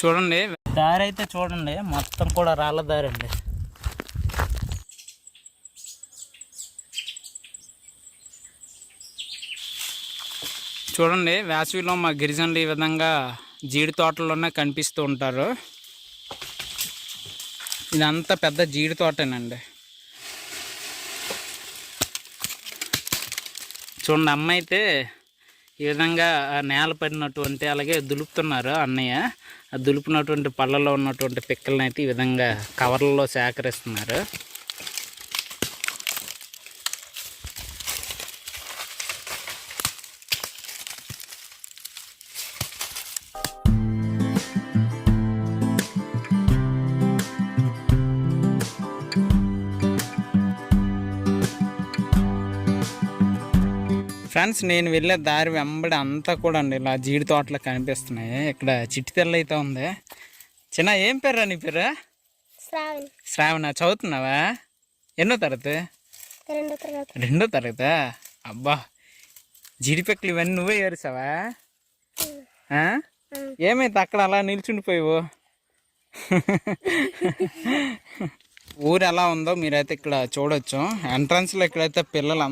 చూడండి దారి అయితే చూడండి, మొత్తం కూడా రాళ్ళ దారి అండి. చూడండి వేసవిలో మా గిరిజనులు ఈ విధంగా జీడి తోటల్లోనే కనిపిస్తూ ఉంటారు. ఇదంతా పెద్ద జీడి తోటేనండి. చూడండి అమ్మ అయితే ఈ విధంగా నేల పడినటువంటి అలాగే దులుపుతున్నారు అన్నయ్య. ఆ దులుపునటువంటి పళ్ళలో ఉన్నటువంటి పిక్కలను అయితే ఈ విధంగా కవర్లలో సేకరిస్తున్నారు. ఫ్రెండ్స్, నేను వెళ్ళే దారి వెంబడి అంతా కూడా అండి ఇలా జీడి తోటలు కనిపిస్తున్నాయి. ఇక్కడ చిట్టి తెల్ల అయితే ఉంది. చిన్న ఏం పేరు నీ పేరు? శ్రావణ. చదువుతున్నావా? ఎన్నో తరగతి? 2వ తరగతా? అబ్బా, జీడిపెక్కలు ఇవన్నీ నువ్వే ఏరిసావా? ఏమైతే అక్కడ అలా నిల్చుండిపోయావు? ఊరు ఎలా ఉందో మీరైతే ఇక్కడ చూడొచ్చు. ఎంట్రన్స్లో ఇక్కడైతే పిల్లలు